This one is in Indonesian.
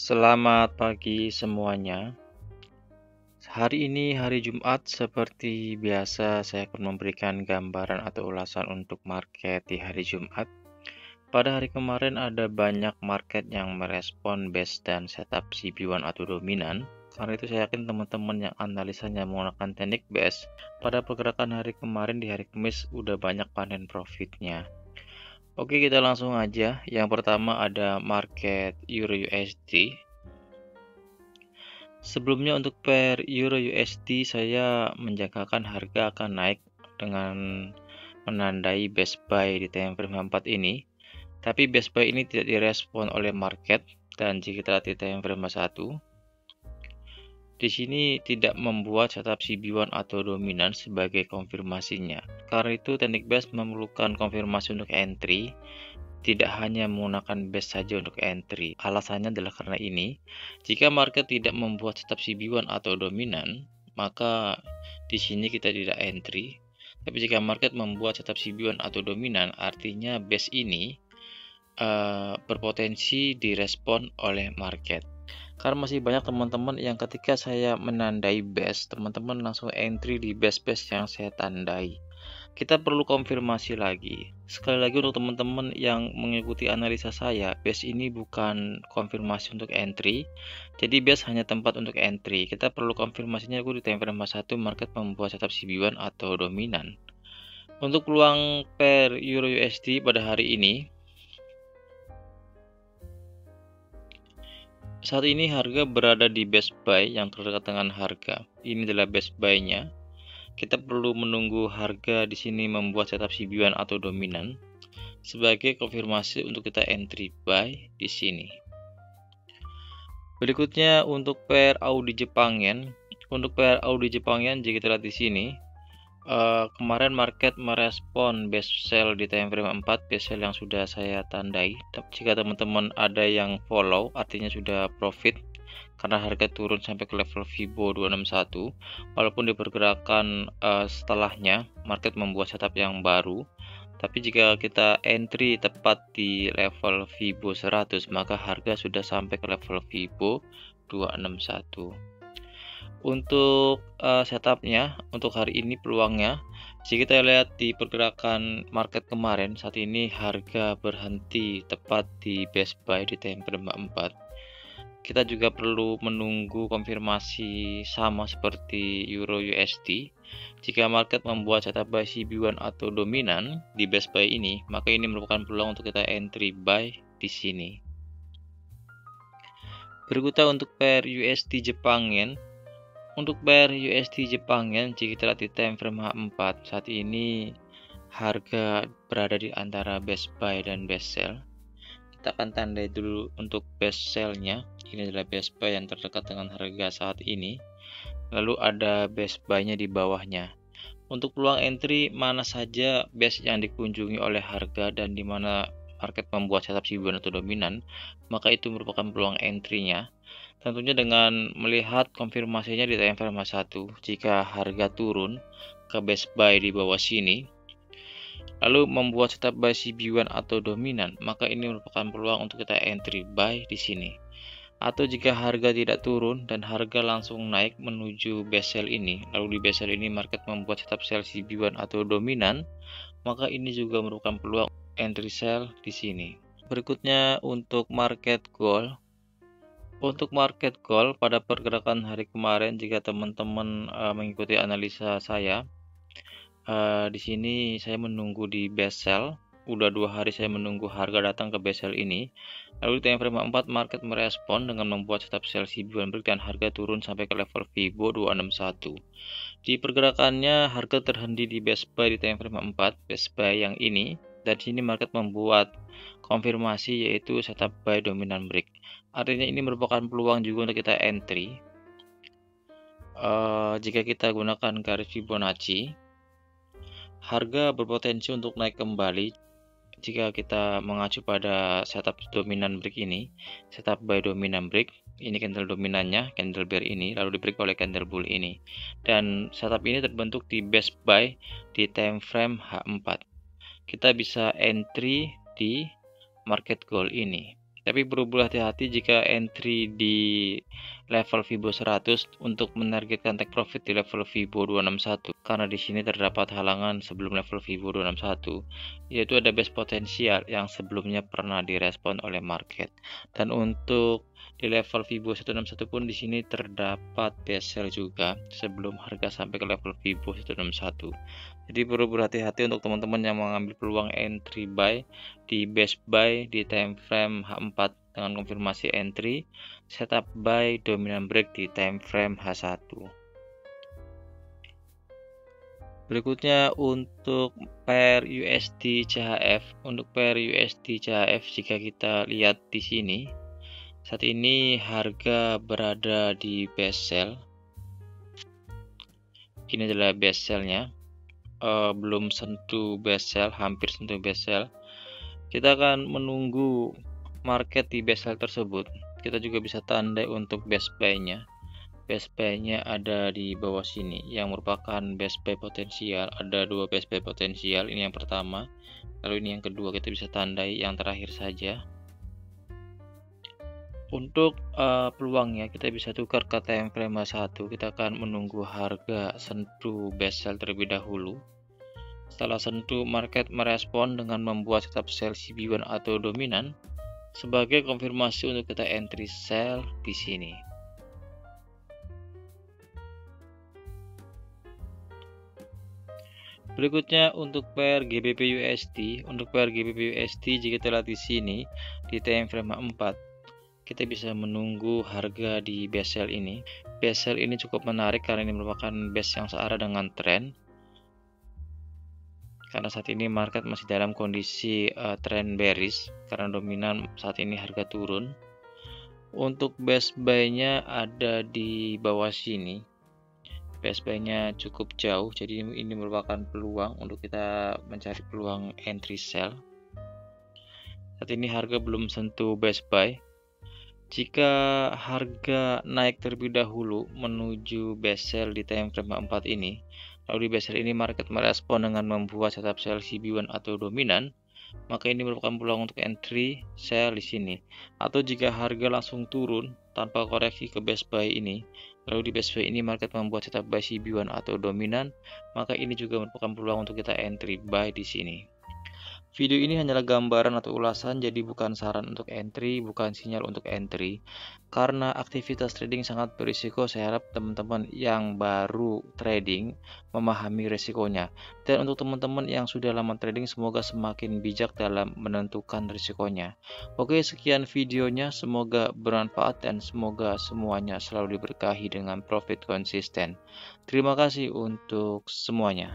Selamat pagi semuanya. Hari ini hari Jumat, seperti biasa saya akan memberikan gambaran atau ulasan untuk market di hari Jumat. Pada hari kemarin ada banyak market yang merespon base dan setup CB1 atau dominan. Karena itu saya yakin teman-teman yang analisanya menggunakan teknik base, pada pergerakan hari kemarin di hari Kamis udah banyak panen profitnya. Oke, kita langsung aja. Yang pertama ada market Euro USD. Sebelumnya untuk pair Euro USD saya menjangkakan harga akan naik dengan menandai best buy di time frame 4 ini. Tapi best buy ini tidak direspon oleh market, dan jika kita lihat di time frame 1, di sini tidak membuat setup CB1 atau dominan sebagai konfirmasinya. Karena itu teknik base memerlukan konfirmasi untuk entry, tidak hanya menggunakan base saja untuk entry. Alasannya adalah karena ini, jika market tidak membuat setup CB1 atau dominan, maka di sini kita tidak entry. Tapi jika market membuat setup CB1 atau dominan, artinya base ini berpotensi direspon oleh market. Karena masih banyak teman-teman yang ketika saya menandai base, teman-teman langsung entry di base-base yang saya tandai. Kita perlu konfirmasi lagi. Sekali lagi untuk teman-teman yang mengikuti analisa saya, base ini bukan konfirmasi untuk entry. Jadi base hanya tempat untuk entry. Kita perlu konfirmasinya di time frame 1 market membuat setup CB1 atau dominan. Untuk peluang pair Euro USD pada hari ini, saat ini harga berada di best buy yang terdekat dengan harga. Ini adalah best buy-nya. Kita perlu menunggu harga di sini membuat setup CB1 atau dominan sebagai konfirmasi untuk kita entry buy di sini. Berikutnya untuk pair Audi Jepang Yen. Untuk pair Audi Jepang Yen, jika kita lihat di sini, kemarin market merespon best sell di time frame 4, best sell yang sudah saya tandai. Jika teman-teman ada yang follow, artinya sudah profit karena harga turun sampai ke level Fibo 261. Walaupun di pergerakan setelahnya market membuat setup yang baru, tapi jika kita entry tepat di level Fibo 100, maka harga sudah sampai ke level Fibo 261. Untuk setupnya untuk hari ini peluangnya, jika kita lihat di pergerakan market kemarin, saat ini harga berhenti tepat di best buy di time frame 4. Kita juga perlu menunggu konfirmasi sama seperti Euro USD. Jika market membuat setup buy CB1 atau dominan di best buy ini, maka ini merupakan peluang untuk kita entry buy di sini. Berikutnya untuk pair USD Jepang Yen. Untuk pair USD Jepang Yen, jika kita lihat di time frame H4, saat ini harga berada di antara best buy dan best sell. Kita akan tandai dulu untuk best sell-nya. Ini adalah best buy yang terdekat dengan harga saat ini. Lalu ada best buy-nya di bawahnya. Untuk peluang entry, mana saja best yang dikunjungi oleh harga dan di mana market membuat setup CB1 atau dominan, maka itu merupakan peluang entry-nya. Tentunya dengan melihat konfirmasinya di time frame 1, jika harga turun ke best buy di bawah sini, lalu membuat setup buy CB1 atau dominan, maka ini merupakan peluang untuk kita entry buy di sini. Atau jika harga tidak turun dan harga langsung naik menuju best sell ini, lalu di best sell ini market membuat setup sell CB1 atau dominan, maka ini juga merupakan peluang entry sell di sini. Berikutnya untuk market gold. Untuk market gold pada pergerakan hari kemarin, jika teman-teman mengikuti analisa saya, di sini saya menunggu di best sell. Udah 2 hari saya menunggu harga datang ke best sell ini. Lalu di time frame 4 market merespon dengan membuat setup sell CB1 break dan harga turun sampai ke level Fibo 261. Di pergerakannya harga terhenti di best buy di time frame 4, best buy yang ini. Dan sini market membuat konfirmasi yaitu setup buy dominan break. Artinya ini merupakan peluang juga untuk kita entry. Jika kita gunakan garis Fibonacci, harga berpotensi untuk naik kembali jika kita mengacu pada setup dominan break ini, setup buy dominan break. Ini candle dominannya, candle bear ini, lalu di break oleh candle bull ini. Dan setup ini terbentuk di best buy di time frame H4. Kita bisa entry di market gold ini. Tapi perlu berhati-hati jika entry di level Fibo 100 untuk menargetkan take profit di level Fibo 261, karena di sini terdapat halangan sebelum level Fibo 261, yaitu ada base potensial yang sebelumnya pernah direspon oleh market. Dan untuk di level Fibo 161 pun di sini terdapat base sell juga sebelum harga sampai ke level Fibo 161. Jadi perlu berhati-hati untuk teman-teman yang mengambil peluang entry buy di base buy di time frame H4 dengan konfirmasi entry, setup buy dominant break di time frame H1. Berikutnya untuk pair USD CHF. Untuk pair USD CHF, jika kita lihat di sini, saat ini harga berada di base sell. Ini adalah base sell-nya. Belum sentuh base sell, hampir sentuh base sell. Kita akan menunggu market di base sell tersebut. Kita juga bisa tandai untuk base buy-nya. Base buy-nya ada di bawah sini yang merupakan base buy potensial. Ada dua base buy potensial, ini yang pertama, lalu ini yang kedua. Kita bisa tandai yang terakhir saja. Untuk peluangnya kita bisa tukar ke time frame 1. Kita akan menunggu harga sentuh base sell terlebih dahulu. Setelah sentuh, market merespon dengan membuat setup sell CB1 atau dominan sebagai konfirmasi untuk kita entry sell di sini. Berikutnya untuk pair GBP USD. Untuk pair GBP USD, jika kita lihat di sini di time frame 4, kita bisa menunggu harga di base sell ini. Base sell ini cukup menarik karena ini merupakan base yang searah dengan trend. Karena saat ini market masih dalam kondisi trend bearish karena dominan saat ini harga turun. Untuk base buy-nya ada di bawah sini. Base buy-nya cukup jauh, jadi ini merupakan peluang untuk kita mencari peluang entry sell. Saat ini harga belum sentuh base buy. Jika harga naik terlebih dahulu menuju base sell di time frame 4 ini, lalu di base sell ini market merespon dengan membuat setup sell CB1 atau dominan, maka ini merupakan peluang untuk entry sell di sini. Atau jika harga langsung turun tanpa koreksi ke base buy ini, lalu di base buy ini market membuat setup buy CB1 atau dominan, maka ini juga merupakan peluang untuk kita entry buy di sini. Video ini hanyalah gambaran atau ulasan, jadi bukan saran untuk entry, bukan sinyal untuk entry. Karena aktivitas trading sangat berisiko, saya harap teman-teman yang baru trading memahami risikonya. Dan untuk teman-teman yang sudah lama trading, semoga semakin bijak dalam menentukan risikonya. Oke, sekian videonya, semoga bermanfaat dan semoga semuanya selalu diberkahi dengan profit konsisten. Terima kasih untuk semuanya.